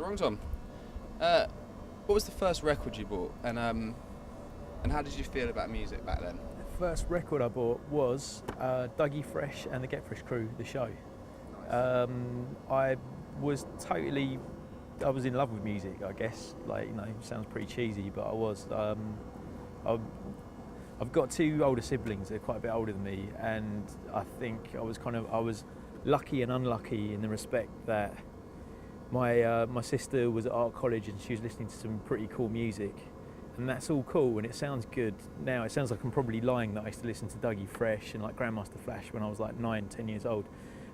wrong, Tom. What was the first record you bought, and how did you feel about music back then? The first record I bought was Dougie Fresh and the Get Fresh Crew, the show. Nice. I was in love with music, I guess. Like, it sounds pretty cheesy, but I was. I've got two older siblings, they're quite a bit older than me, and I think I was lucky and unlucky in the respect that my sister was at art college and she was listening to some pretty cool music, and that's all cool and it sounds good. Now it sounds like I'm probably lying that I used to listen to Dougie Fresh and like Grandmaster Flash when I was like 9-10 years old,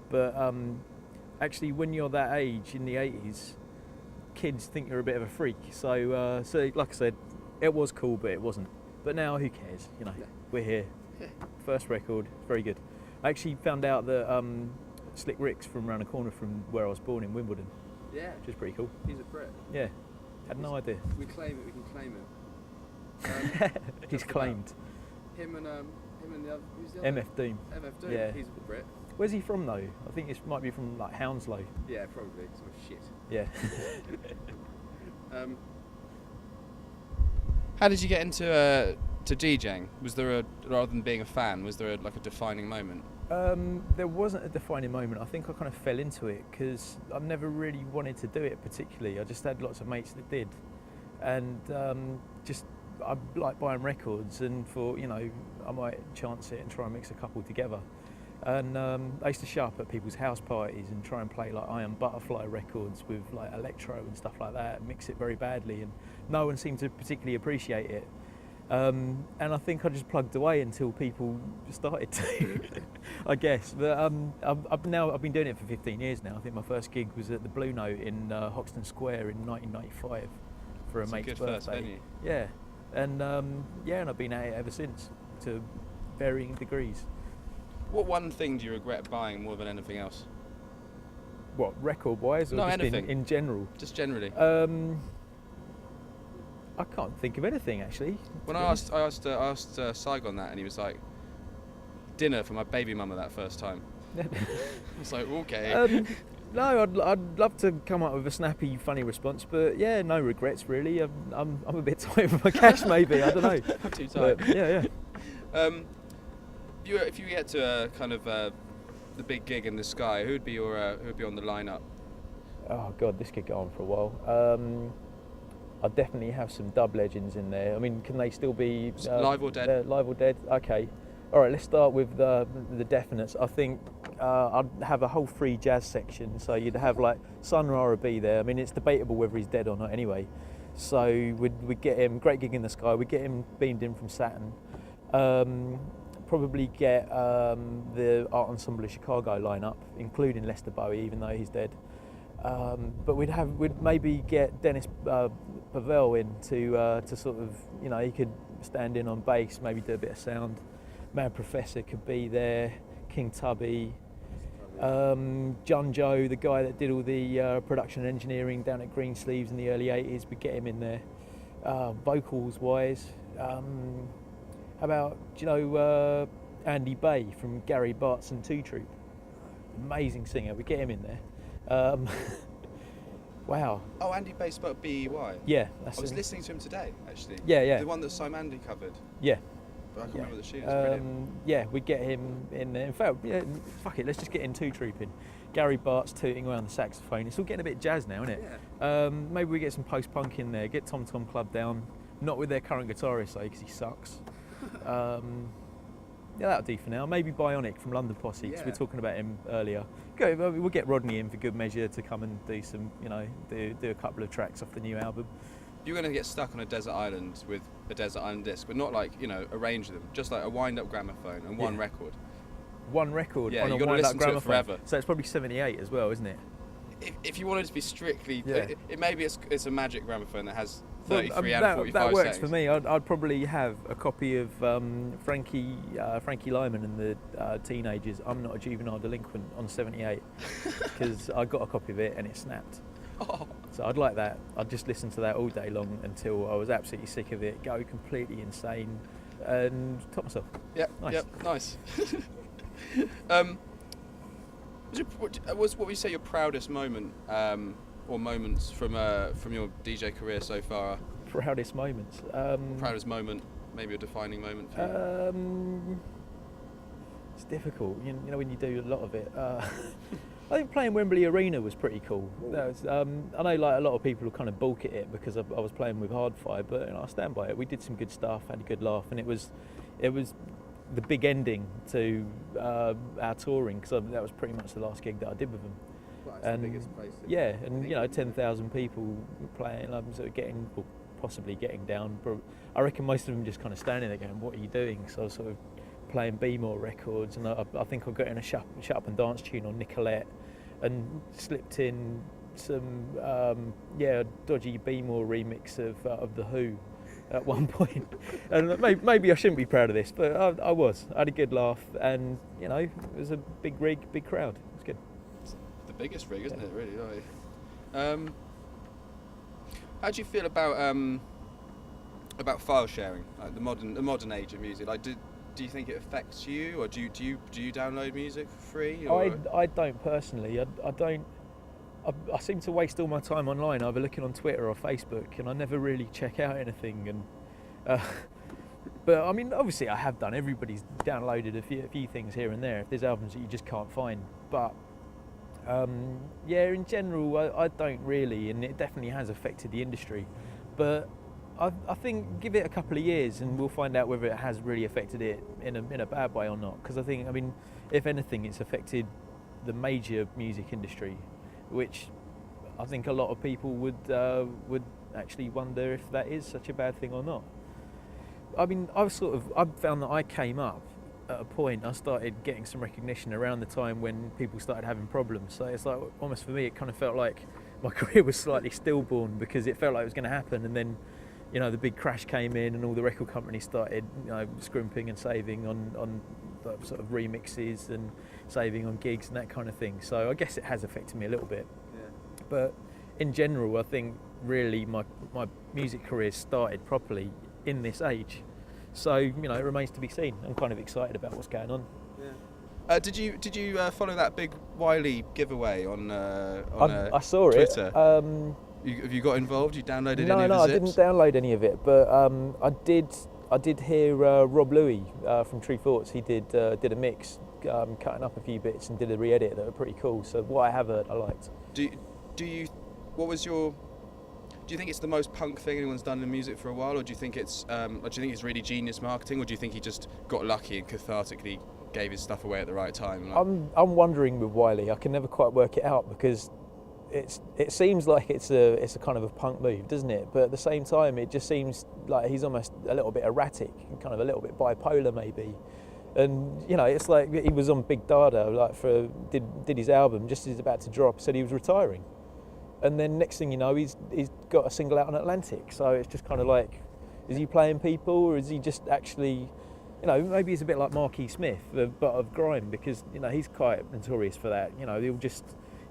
but actually when you're that age in the 80s, kids think you're a bit of a freak, so like I said, it was cool but it wasn't. But now, who cares? Yeah. We're here. Yeah. First record, very good. I actually found out that Slick Rick's from around the corner from where I was born in Wimbledon, Yeah. which is pretty cool. He's a Brit. Yeah, had no idea. We claim it. We can claim it. He's claimed. Him and the other. Who's the other? MF Doom. MF Doom. Yeah. He's a Brit. Where's he from though? I think it might be from like Hounslow. Yeah, probably. Some shit. Yeah. How did you get into DJing? Was there rather than being a fan, was there a defining moment? There wasn't a defining moment. I think I kind of fell into it because I've never really wanted to do it particularly. I just had lots of mates that did, and I like buying records and thought, I might chance it and try and mix a couple together. And I used to show up at people's house parties and try and play like Iron Butterfly records with like electro and stuff like that, and mix it very badly, and no one seemed to particularly appreciate it. And I think I just plugged away until people started to, I guess. But I've been doing it for 15 years now. I think my first gig was at the Blue Note in Hoxton Square in 1995 for a mate's good birthday. First venue. Yeah, and and I've been at it ever since to varying degrees. What one thing do you regret buying more than anything else? What, record-wise, or No, just anything. in general? Just generally. I can't think of anything actually. When I asked Saigon that, and he was like, dinner for my baby mama that first time. I was like, okay. No, I'd love to come up with a snappy, funny response, but yeah, no regrets really. I'm a bit tight with my cash, maybe. I don't know. I'm too tight. But, yeah. If you get to the big gig in the sky, who would be on the lineup? Oh God, this could go on for a while. I'll definitely have some dub legends in there. I mean, can they still be live or dead? Live or dead. Okay. All right. Let's start with the definites. I think I'd have a whole free jazz section. So you'd have like Sun Ra be there. I mean, it's debatable whether he's dead or not anyway. So we'd get him. Great Gig in the Sky. We'd get him beamed in from Saturn. Probably get the Art Ensemble of Chicago lineup, including Lester Bowie, even though he's dead. But we'd maybe get Dennis Pavel in to sort of, he could stand in on bass, maybe do a bit of sound. Mad Professor could be there, King Tubby, John Joe, the guy that did all the production and engineering down at Greensleeves in the early 80s, we'd get him in there. Vocals wise, how about, Andy Bay from Gary Bart's and Two Troop? Amazing singer, we'd get him in there. Wow. Oh, Andy Bay spelled B-E-Y. Yeah, I was listening to him today, actually. Yeah. The one that Simon covered. Yeah. But I can't remember the tune. It's brilliant. Yeah, we'd get him in there. In fact, yeah, fuck it, let's just get in Two Troop in. Gary Bart's tooting around the saxophone. It's all getting a bit jazz now, isn't it? Yeah. Maybe we get some post-punk in there. Get Tom Tom Club down. Not with their current guitarist, though, because he sucks. Yeah, that'll do for now. Maybe Bionic from London Posse, because we were talking about him earlier. We'll get Rodney in for good measure to come and do some, do a couple of tracks off the new album. You're going to get stuck on a desert island with a desert island disc, but not like, arrange them, just like a wind-up gramophone and one record. One record on a you've got to listen to it forever. So it's probably 78 as well, isn't it? If you wanted to be strictly, Yeah. maybe it's a magic gramophone that has 33 and 45 that works settings. for me. I'd probably have a copy of Frankie Lyman and the Teenagers, I'm Not a Juvenile Delinquent, on 78, because I got a copy of it and it snapped. Oh. So I'd like that. I'd just listen to that all day long until I was absolutely sick of it, go completely insane, and top myself. Nice. What would you say your proudest moment, or or moments from your DJ career so far? Proudest moments. Proudest moment, maybe a defining moment for you. It's difficult, you know, when you do a lot of it. I think playing Wembley Arena was pretty cool. That was, I know like a lot of people kind of balk at it because I was playing with Hardfire, but I stand by it. We did some good stuff, had a good laugh, and it was the big ending to our touring, because that was pretty much the last gig that I did with them. Well, it's the biggest place. Yeah, and 10,000 people playing, I'm sort of possibly getting down. But I reckon most of them just kind of standing there going, "What are you doing?" So I was sort of playing B-more records, and I think I got in a Shut Up and Dance tune on Nicolette, and slipped in some dodgy B-more remix of The Who at one point. And maybe I shouldn't be proud of this, but I was. I had a good laugh, and it was a big rig, big crowd. It was good. It's the biggest rig, isn't it? Really. Like, how do you feel about file sharing, like the modern age of music? Like, do you think it affects you, or do you download music for free? Or? I don't personally. I don't. I seem to waste all my time online, either looking on Twitter or Facebook, and I never really check out anything. And but I mean, obviously, I have done. Everybody's downloaded a few things here and there. If there's albums that you just can't find, but in general, I don't really, and it definitely has affected the industry. But I think give it a couple of years and we'll find out whether it has really affected it in a bad way or not. Because I mean, if anything, it's affected the major music industry, which I think a lot of people would actually wonder if that is such a bad thing or not. I mean, I found that I came up at a point, I started getting some recognition around the time when people started having problems. So it's like, almost for me, it kind of felt like my career was slightly stillborn, because it felt like it was going to happen, and then the big crash came in and all the record companies started scrimping and saving on sort of remixes and saving on gigs and that kind of thing. So I guess it has affected me a little bit. Yeah. But in general, I think really my music career started properly in this age. So it remains to be seen. I'm kind of excited about what's going on. Yeah. Did you follow that big Wiley giveaway on I saw Twitter? It. Have you got involved? You downloaded any of the No, I didn't download any of it, but I did hear Rob Louis from True Thoughts. He did a mix, cutting up a few bits and did a re-edit that were pretty cool. So what I have heard, I liked. Do you think it's the most punk thing anyone's done in music for a while, or do you think it's really genius marketing, or do you think he just got lucky and cathartically gave his stuff away at the right time? Like, I'm wondering with Wiley. I can never quite work it out, because it seems like it's a kind of a punk move, doesn't it? But at the same time, it just seems like he's almost a little bit erratic, kind of a little bit bipolar maybe. And it's like he was on Big Dada, like did his album just as he's about to drop, said he was retiring, and then next thing you know, he's got a single out on Atlantic. So it's just kind of like, is he playing people, or is he just actually, maybe he's a bit like Marquis Smith, but of grime, because he's quite notorious for that.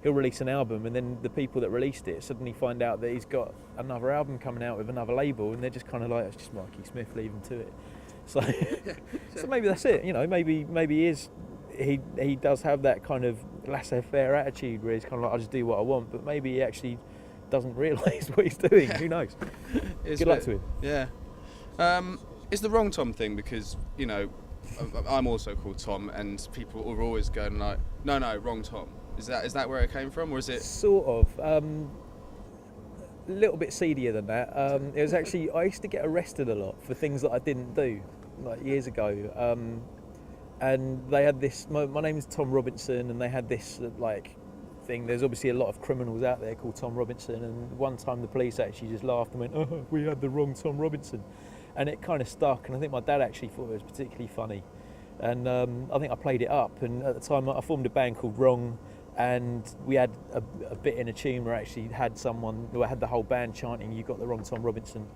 He'll release an album, and then the people that released it suddenly find out that he's got another album coming out with another label, and they're just kind of like, it's just Marquis Smith, leave him to it. So, so maybe that's it. Maybe he does have that kind of laissez-faire attitude where he's kind of like, I just do what I want, but maybe he actually doesn't realise what he's doing. Who knows? Good luck to him. Yeah. It's the wrong Tom thing, because I'm also called Tom, and people are always going like, no, wrong Tom. Is that where it came from, or is it sort of a little bit seedier than that? It was actually, I used to get arrested a lot for things that I didn't do, like years ago, and they had this. My name is Tom Robinson, and they had this like thing. There's obviously a lot of criminals out there called Tom Robinson, and one time the police actually just laughed and went, "Oh, we had the wrong Tom Robinson," and it kind of stuck. And I think my dad actually thought it was particularly funny, and I think I played it up. And at the time, I formed a band called Wrong. And we had a bit in a tune where I actually had the whole band chanting, "You got the wrong Tom Robinson,"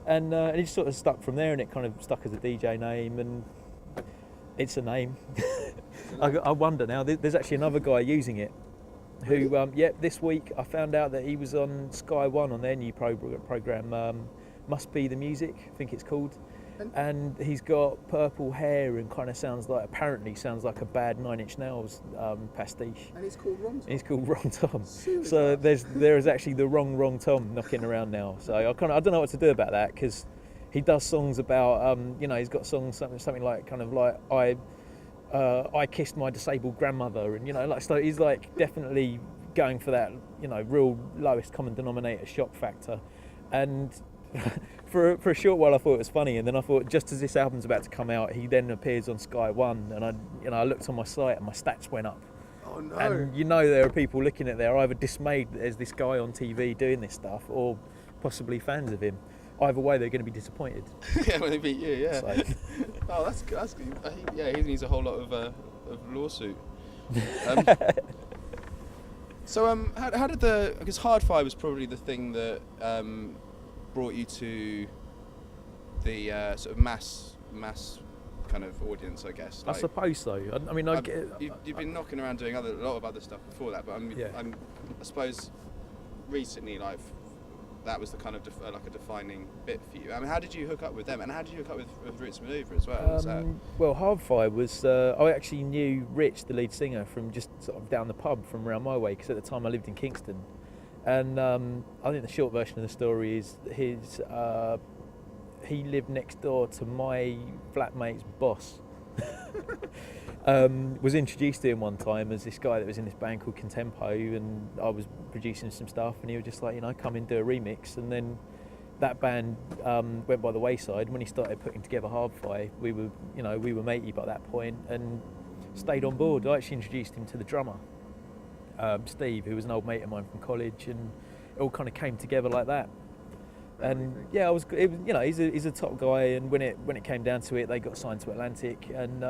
and it just sort of stuck from there, and it kind of stuck as a DJ name, and it's a name. I wonder now. There's actually another guy using it, who this week I found out that he was on Sky One on their new program, Must Be the Music, I think it's called, and he's got purple hair and kind of apparently sounds like a bad Nine Inch Nails pastiche. And he's called Wrong Tom. He's called Wrong Tom. Seriously? So there is actually the wrong Tom knocking around now. So I don't know what to do about that, because he does songs about he's got songs something like kind of like I kissed my disabled grandmother, and so he's like definitely going for that real lowest common denominator shock factor. And for a short while I thought it was funny, and then I thought, just as this album's about to come out, he then appears on Sky One, and I looked on my site and my stats went up. Oh no! And there are people looking at there either dismayed that there's this guy on TV doing this stuff, or possibly fans of him. Either way, they're going to be disappointed. Yeah, when they beat you, yeah. So. Oh, that's good. Yeah, he needs a whole lot of lawsuit. So how did because Hardfire was probably the thing that brought you to the sort of mass kind of audience, I guess. I suppose so. I mean, you've been knocking around doing a lot of other stuff before that, but I suppose recently, like, that was the kind of like a defining bit for you. I mean, how did you hook up with them, and how did you hook up with Roots Manoeuvre as well? Well, Hardfire was I actually knew Rich, the lead singer, from just sort of down the pub from around my way, because at the time I lived in Kingston, and I think the short version of the story is he lived next door to my flatmate's boss. Was introduced to him one time as this guy that was in this band called Contempo, and I was producing some stuff, and he was just like, come and do a remix. And then that band went by the wayside. When he started putting together Hardfire, we were matey by that point and stayed on board. I actually introduced him to the drummer, Steve, who was an old mate of mine from college, and it all kind of came together like that. And yeah, he's a top guy, and when it came down to it, they got signed to Atlantic, and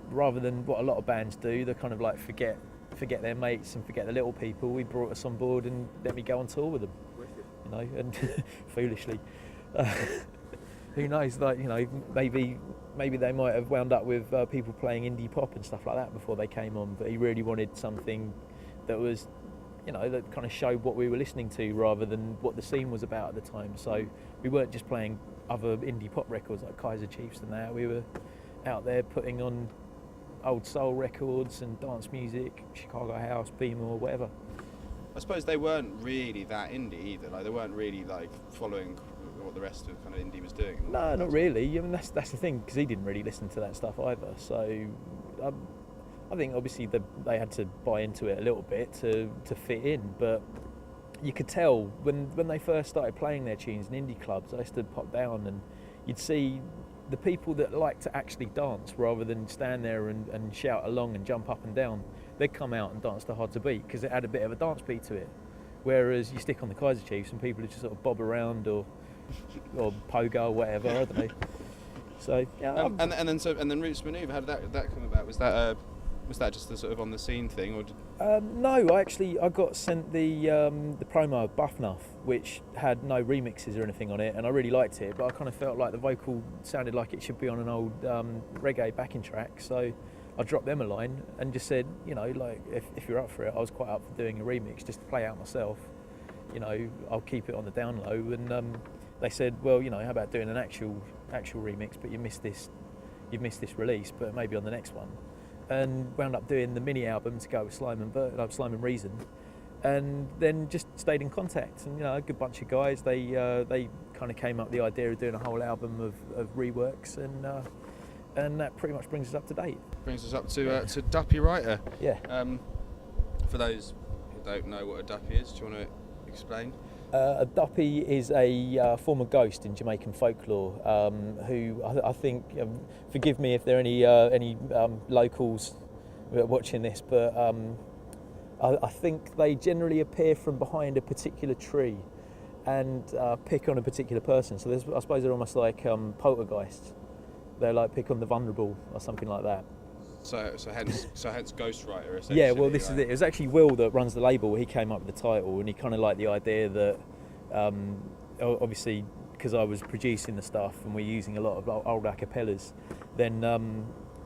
rather than what a lot of bands do, they kind of like forget their mates and forget the little people. He brought us on board and let me go on tour with them, and foolishly, who knows? Like, maybe they might have wound up with people playing indie pop and stuff like that before they came on. But he really wanted something that was, that kind of showed what we were listening to rather than what the scene was about at the time. So we weren't just playing other indie pop records like Kaiser Chiefs and that. We were out there putting on old soul records and dance music, Chicago house, Beamer, whatever. I suppose they weren't really that indie either. Like, they weren't really like following what the rest of kind of indie was doing. No, not really. I mean, that's the thing, because he didn't really listen to that stuff either. So I think obviously they had to buy into it a little bit to fit in, but you could tell when they first started playing their tunes in indie clubs. I used to pop down and you'd see the people that like to actually dance rather than stand there and shout along and jump up and down. They'd come out and dance to Hard to Beat because it had a bit of a dance beat to it. Whereas you stick on the Kaiser Chiefs and people just sort of bob around or pogo or whatever. I don't know. So yeah. And then Roots Manoeuvre, how did that come about? Was that just the sort of on the scene thing, or? No, I got sent the promo of Buff Nuff, which had no remixes or anything on it, and I really liked it, but I kind of felt like the vocal sounded like it should be on an old reggae backing track, so I dropped them a line and just said, like, if you're up for it, I was quite up for doing a remix just to play out myself. I'll keep it on the down low, and they said, well, how about doing an actual remix, but you've missed this release, but maybe on the next one. And wound up doing the mini album to go with Slime and Reason, and then just stayed in contact. And a good bunch of guys. They kind of came up with the idea of doing a whole album of reworks, and that pretty much brings us up to date. Brings us up to Duppy Writer. Yeah. For those who don't know what a Duppy is, do you want to explain? A Duppy is a former ghost in Jamaican folklore, who I think, forgive me if there are any locals watching this, but I think they generally appear from behind a particular tree and pick on a particular person. So I suppose they're almost like poltergeists. They're like pick on the vulnerable or something like that. So hence Ghostwriter, essentially. Yeah, well, this is it. It was actually Will that runs the label. He came up with the title, and he kind of liked the idea that, obviously, because I was producing the stuff and we're using a lot of old acapellas, then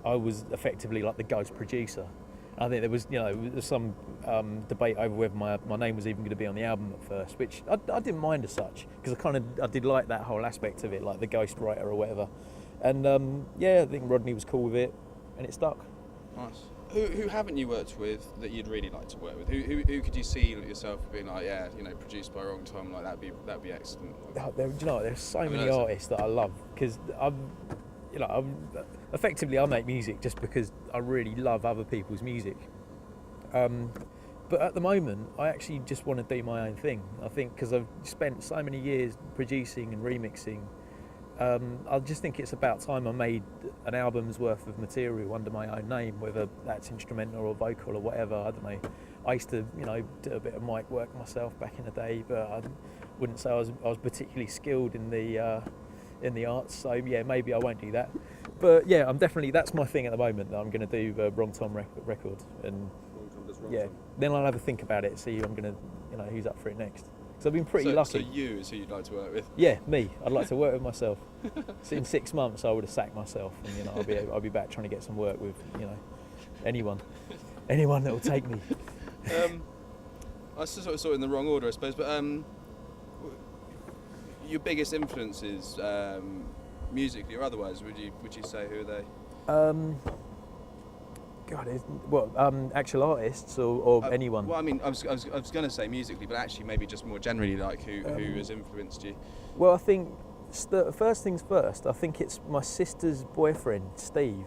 I was effectively like the ghost producer. I think there was, there's some debate over whether my name was even going to be on the album at first, which I didn't mind as such, because I did like that whole aspect of it, like the ghostwriter or whatever. And I think Rodney was cool with it, and it stuck. Nice. Who haven't you worked with that you'd really like to work with? Who could you see yourself being like, produced by Wrong Tom, like that'd be excellent? There's so many artists that I love, because effectively I make music just because I really love other people's music. But at the moment, I actually just want to do my own thing. I think because I've spent so many years producing and remixing, I just think it's about time I made an album's worth of material under my own name, whether that's instrumental or vocal or whatever. I don't know. I used to, do a bit of mic work myself back in the day, but I wouldn't say I was particularly skilled in the arts. So yeah, maybe I won't do that. But yeah, that's my thing at the moment. That I'm going to do Wrong Tom record, and then I'll have a think about it, see who I'm going to, who's up for it next. So I've been pretty lucky. So you is who you'd like to work with? Yeah, me. I'd like to work with myself. So in 6 months, I would have sacked myself, and I'll be back trying to get some work with anyone that will take me. I sort of in the wrong order, I suppose. But your biggest influences, musically or otherwise, would you say, who are they? Actual artists or anyone? Well, I mean, I was going to say musically, but actually maybe just more generally, like who has influenced you? Well, I think first things first. I think it's my sister's boyfriend, Steve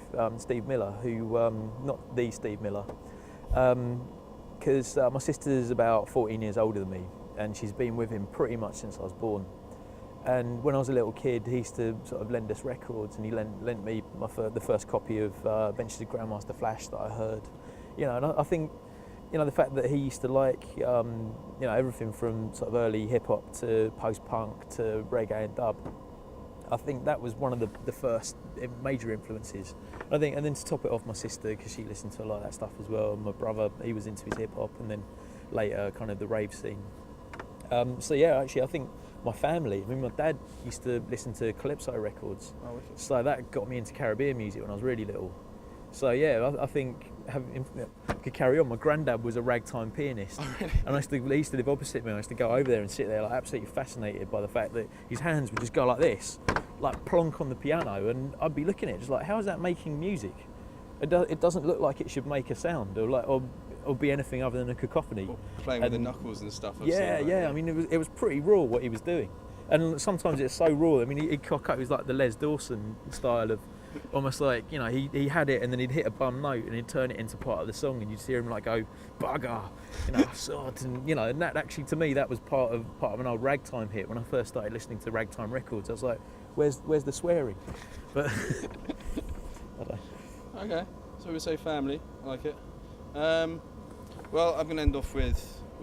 Miller, who not the Steve Miller, because my sister's about 14 years older than me, and she's been with him pretty much since I was born. And when I was a little kid, he used to sort of lend us records, and he lent me the first copy of Adventures of Grandmaster Flash that I heard. And I think, the fact that he used to like, everything from sort of early hip hop to post punk to reggae and dub. I think that was one of the first major influences. And then to top it off, my sister, because she listened to a lot of that stuff as well. And my brother, he was into his hip hop, and then later kind of the rave scene. Actually, I think my family, my dad used to listen to Calypso records. Oh, wicked. So that got me into Caribbean music when I was really little. So yeah, I think I could carry on. My granddad was a ragtime pianist. Oh, really? And he used to live opposite me. I used to go over there and sit there like absolutely fascinated by the fact that his hands would just go like this, like plonk on the piano, and I'd be looking at it just like, how is that making music? It doesn't look like it should make a sound, or be anything other than a cacophony. Or playing with the knuckles and stuff. I mean, it was pretty raw what he was doing, and sometimes it's so raw. I mean, he'd cock up. It was like the Les Dawson style of, almost like he had it and then he'd hit a bum note and he'd turn it into part of the song, and you'd hear him like go bugger, sod, and and that actually to me that was part of an old ragtime hit. When I first started listening to ragtime records, I was like, where's the swearing? But I don't know. Okay, so we say family. I like it. Well, I'm going to end off we'll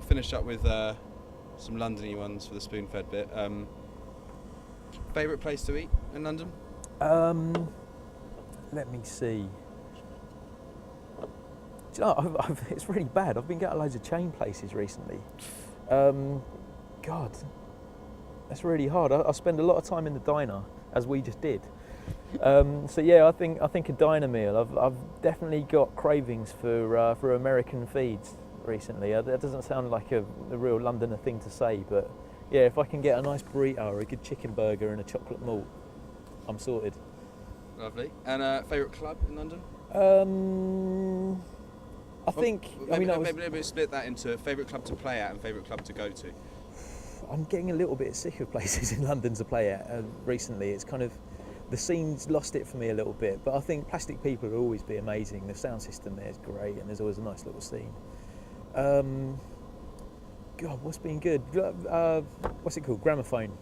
finish up with some London-y ones for the spoon-fed bit. Favourite place to eat in London? Let me see. Do you know, it's really bad. I've been getting loads of chain places recently. God, that's really hard. I spend a lot of time in the diner, as we just did. I think a diner meal. I've definitely got cravings for American feeds recently. That doesn't sound like a real Londoner thing to say, but yeah, if I can get a nice burrito or a good chicken burger and a chocolate malt, I'm sorted. Lovely. And favourite club in London? I think. Maybe split that into favourite club to play at and favourite club to go to. I'm getting a little bit sick of places in London to play at recently. It's kind of. The scene's lost it for me a little bit, but I think Plastic People will always be amazing. The sound system there is great, and there's always a nice little scene. God, what's been good? What's it called? Gramophone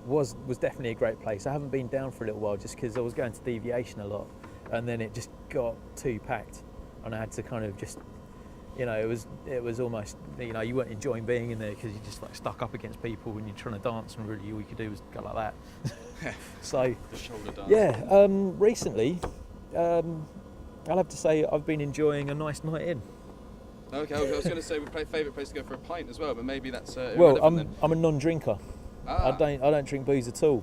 was definitely a great place. I haven't been down for a little while just because I was going to Deviation a lot, and then it just got too packed, and I had to kind of just, it was almost, you weren't enjoying being in there because you're just like stuck up against people when you're trying to dance, and really all you could do was go like that. So the shoulder dance. Yeah, recently, I'll have to say I've been enjoying a nice night in. Okay, I was going to say favourite place to go for a pint as well, but maybe that's well, I'm a non-drinker. Ah. I don't drink booze at all.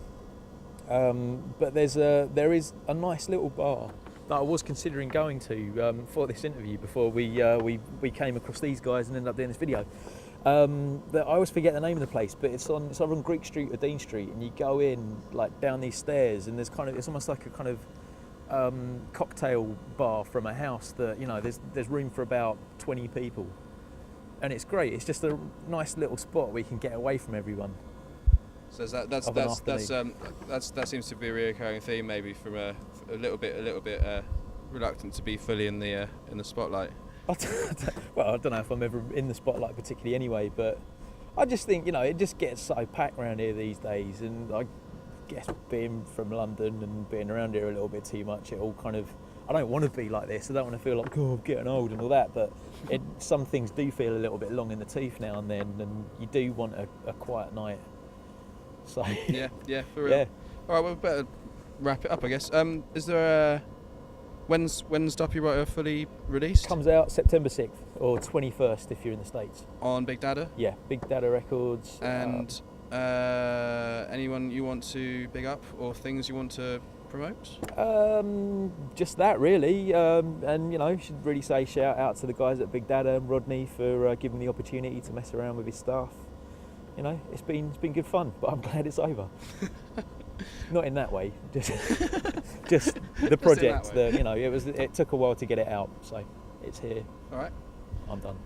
But there is a nice little bar that I was considering going to for this interview before we came across these guys and ended up doing this video. That I always forget the name of the place, but it's either on Greek Street or Dean Street, and you go in like down these stairs, and it's almost like a kind of cocktail bar from a house that, you know, there's room for about 20 people, and it's great. It's just a nice little spot where you can get away from everyone. So that seems to be a recurring theme, maybe from a little bit reluctant to be fully in the spotlight. Well, I don't know if I'm ever in the spotlight particularly anyway, but I just think, you know, it just gets so packed around here these days, and I guess being from London and being around here a little bit too much, it all kind of, I don't want to be like this. I don't want to feel like, oh, I'm getting old and all that, but some things do feel a little bit long in the tooth now and then, and you do want a quiet night. So yeah, for real. Yeah. All right, well, we better wrap it up, I guess. Is there a when's Duppy Writer fully released? Comes out September 6th or 21st if you're in the States. On Big Dada? Yeah, Big Dada Records. And anyone you want to big up or things you want to promote? Just that really, and you know, should really say shout out to the guys at Big Dada and Rodney for giving me the opportunity to mess around with his stuff. You know, it's been good fun, but I'm glad it's over. Not in that way, just the project. You know, it took a while to get it out, so it's here. All right, I'm done.